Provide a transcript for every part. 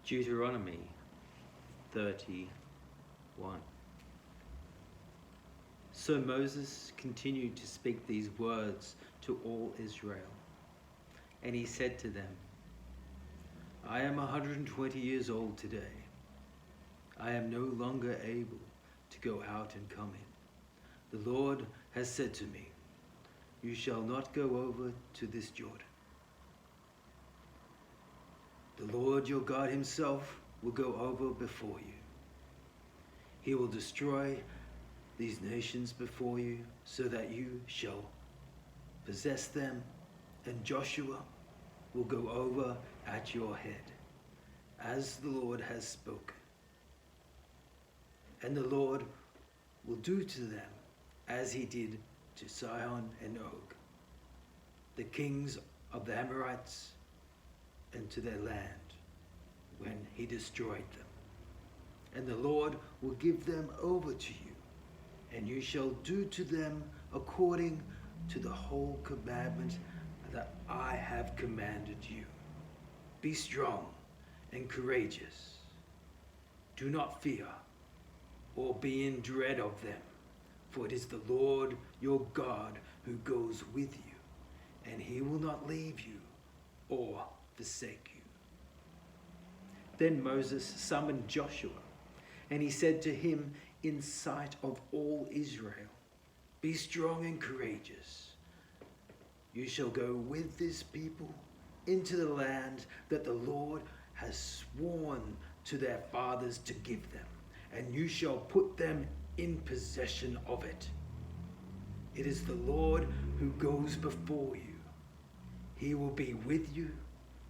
Deuteronomy 31. So Moses continued to speak these words to all Israel. And he said to them, I am 120 years old today. I am no longer able to go out and come in. The Lord has said to me, you shall not go over to this Jordan. The Lord your God himself will go over before you. He will destroy these nations before you so that you shall possess them, and Joshua will go over at your head, as the Lord has spoken. And the Lord will do to them as he did to Sihon and Og, the kings of the Amorites, and to their land, when he destroyed them. And the Lord will give them over to you, and you shall do to them according to the whole commandment that I have commanded you. Be strong and courageous. Do not fear or be in dread of them, for it is the Lord your God who goes with you, and he will not leave you or forsake you. Then Moses summoned Joshua, and he said to him in sight of all Israel, be strong and courageous. You shall go with this people into the land that the Lord has sworn to their fathers to give them, and you shall put them in possession of it. It is the Lord who goes before you. He will be with you.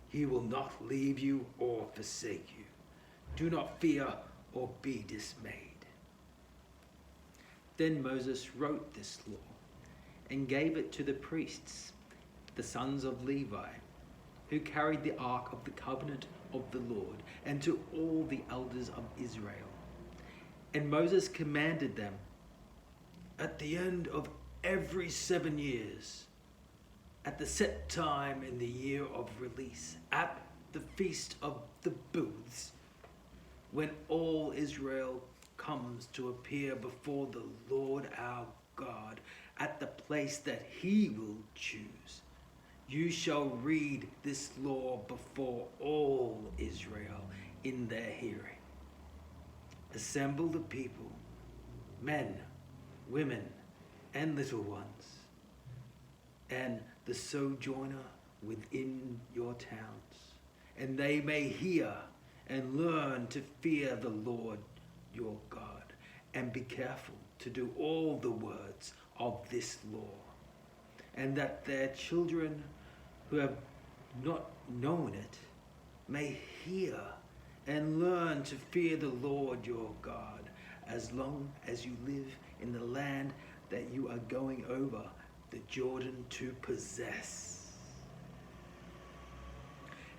He will not leave you or forsake you. Do not fear or be dismayed. Then Moses wrote this law and gave it to the priests, the sons of Levi, who carried the ark of the covenant of the Lord, and to all the elders of Israel. And Moses commanded them, at the end of every 7 years, at the set time in the year of release, at the feast of the booths, when all Israel comes to appear before the Lord our God at the place that he will choose, you shall read this law before all Israel in their hearing. Assemble the people, men, women, and little ones, and the sojourner within your towns, and they may hear and learn to fear the Lord your God, and be careful to do all the words of this law, and that their children who have not known it may hear and learn to fear the Lord your God, as long as you live in the land that you are going over the Jordan to possess.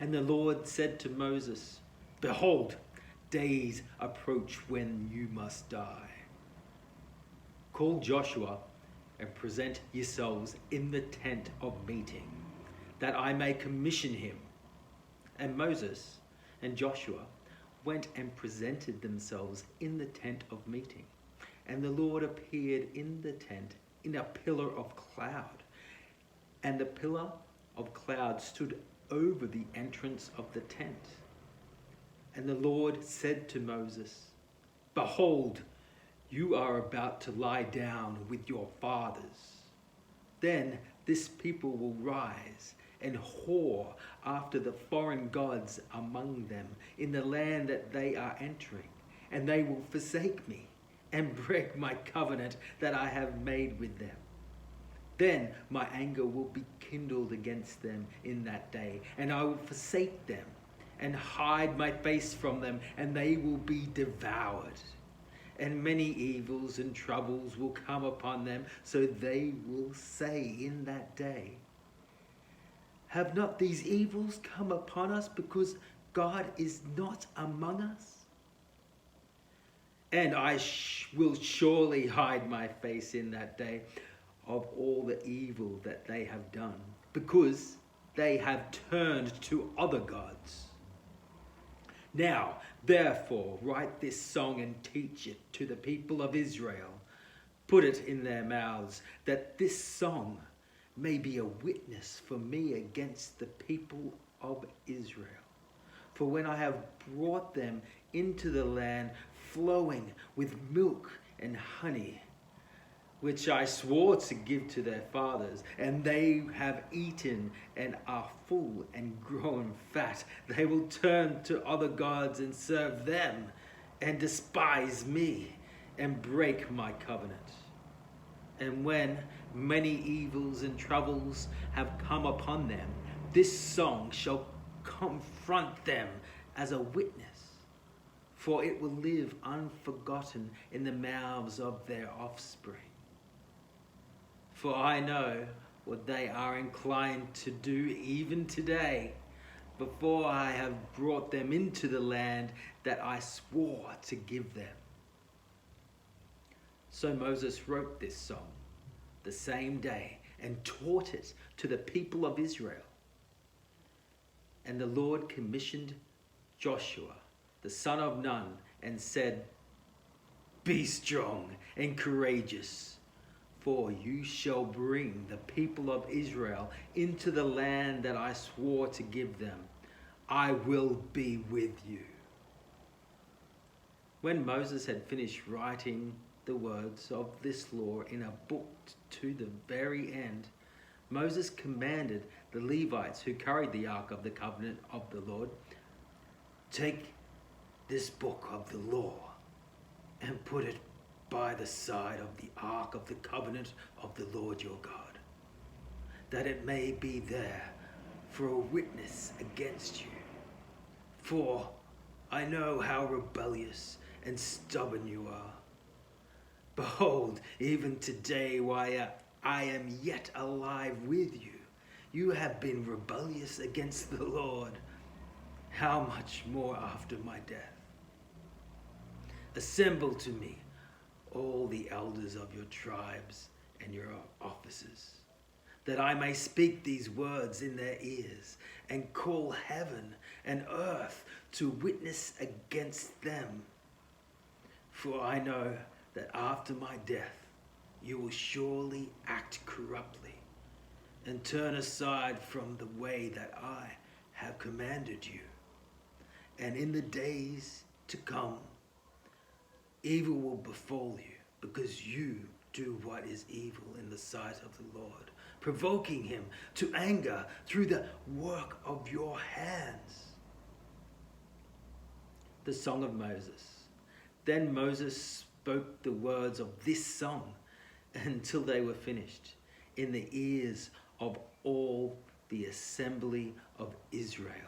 And the Lord said to Moses, behold, days approach when you must die. Call Joshua and present yourselves in the tent of meeting, that I may commission him. And Moses and Joshua went and presented themselves in the tent of meeting. And the Lord appeared in the tent in a pillar of cloud. And the pillar of cloud stood over the entrance of the tent. And the Lord said to Moses, behold, you are about to lie down with your fathers. Then this people will rise and whore after the foreign gods among them in the land that they are entering, and they will forsake me and break my covenant that I have made with them. Then my anger will be kindled against them in that day, and I will forsake them and hide my face from them, and they will be devoured. And many evils and troubles will come upon them, so they will say in that day, have not these evils come upon us because God is not among us? And I will surely hide my face in that day of all the evil that they have done, because they have turned to other gods. Now, therefore, write this song and teach it to the people of Israel. Put it in their mouths, that this song may be a witness for me against the people of Israel. For when I have brought them into the land flowing with milk and honey, which I swore to give to their fathers, and they have eaten and are full and grown fat, they will turn to other gods and serve them, and despise me, and break my covenant. And when many evils and troubles have come upon them, this song shall confront them as a witness, for it will live unforgotten in the mouths of their offspring. For I know what they are inclined to do even today, before I have brought them into the land that I swore to give them. So Moses wrote this song the same day and taught it to the people of Israel. And the Lord commissioned Joshua, the son of Nun, and said, "Be strong and courageous, for you shall bring the people of Israel into the land that I swore to give them. I will be with you." When Moses had finished writing the words of this law in a book to the very end, Moses commanded the Levites who carried the ark of the covenant of the Lord, "Take this book of the law and put it by the side of the ark of the covenant of the Lord your God, that it may be there for a witness against you. For I know how rebellious and stubborn you are. Behold, even today, while I am yet alive with you, you have been rebellious against the Lord. How much more after my death? Assemble to me all the elders of your tribes and your officers, that I may speak these words in their ears and call heaven and earth to witness against them. For I know that after my death you will surely act corruptly and turn aside from the way that I have commanded you. And in the days to come, evil will befall you, because you do what is evil in the sight of the Lord, provoking him to anger through the work of your hands." The Song of Moses. Then Moses spoke the words of this song until they were finished in the ears of all the assembly of Israel.